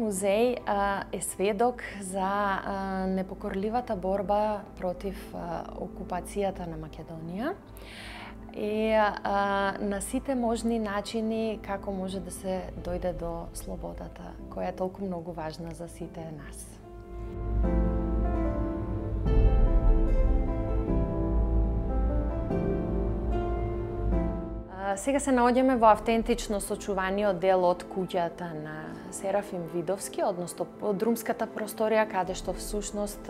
музеј е сведок за непокорливата борба против окупацијата на Македонија и на сите можни начини како може да се дојде до слободата, која е толку многу важна за сите нас. Сега се наоѓаме во автентично сочуваниот дел од куќата на Серафим Видовски, односно од румската просторија, каде што всушност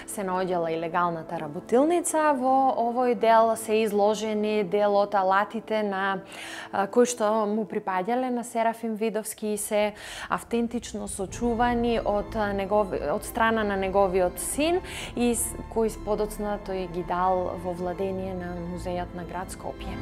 се наоѓала и легалната работилница. Во овој дел се изложени дел од алатите на кои што му припаѓале на Серафим Видовски и се автентично сочувани од страна на неговиот син и кои подоцна тој ги дал во владение на музејот на град Скопје.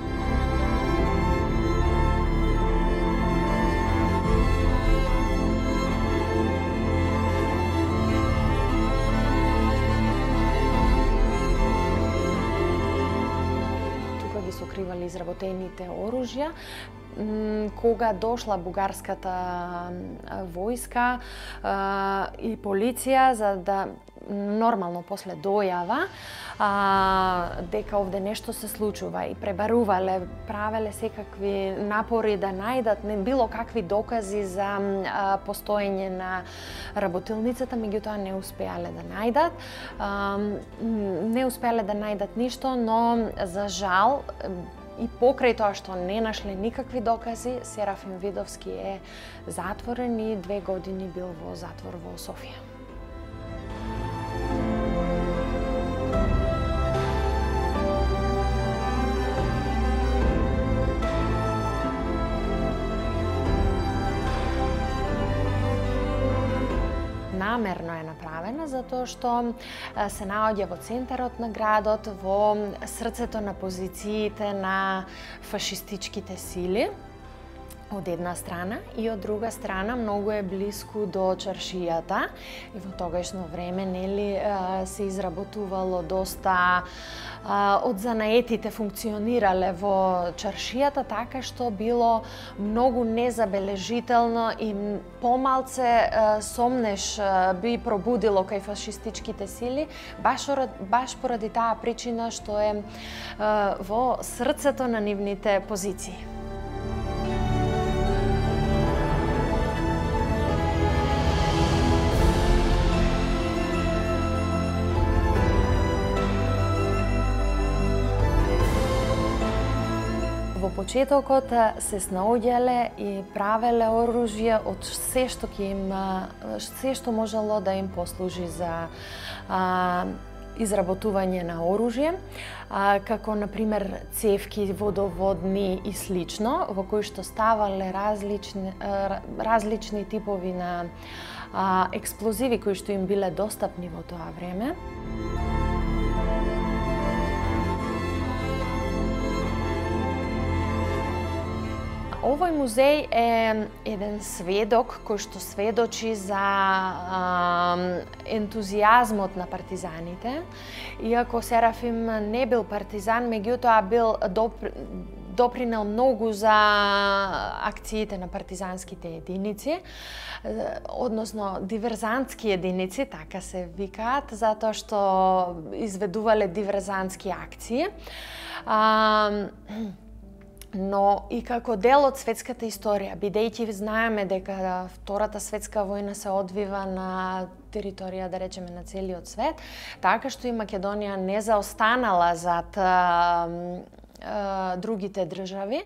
Ги сокривали изработените оружја. Кога дошла бугарската војска и полиција за да нормално после дојава дека овде нешто се случува и пребарувале, правеле секакви напори да најдат било какви докази за постоење на работилницата, меѓутоа не успеале да најдат. Не успеале да најдат ништо, но за жал и покрај тоа што не нашле никакви докази, Серафим Видовски е затворен и 2 години бил во затвор во Софија. Намерно е направена затоа што се наоѓа во центарот на градот, во срцето на позициите на фашистичките сили од една страна и од друга страна многу е блиску до чаршијата и во тогашно време се изработувало доста од занаетите функционирале во чаршијата, така што било многу незабележително и помалце сомнеш би пробудило кај фашистичките сили, баш поради таа причина што е во срцето на нивните позиции. Во почетокот се снаоѓале и правеле оружје од се што можело да им послужи за изработување на оружје, како на пример цевки водоводни и слично, во кои што ставале различни типови на експлозиви кои што им биле достапни во тоа време. Овој музеј е еден сведок кој што сведочи за ентузијазмот на партизаните. Иако Серафим не бил партизан, меѓутоа бил допринел многу за акциите на партизанските единици, односно диверзантски единици, така се викаат, затоа што изведувале диверзантски акции. Но и како дел од светската историја, бидејќи знаеме дека Втората светска војна се одвива на територија, да речеме, на целиот свет, така што и Македонија не заостанала зад другите држави.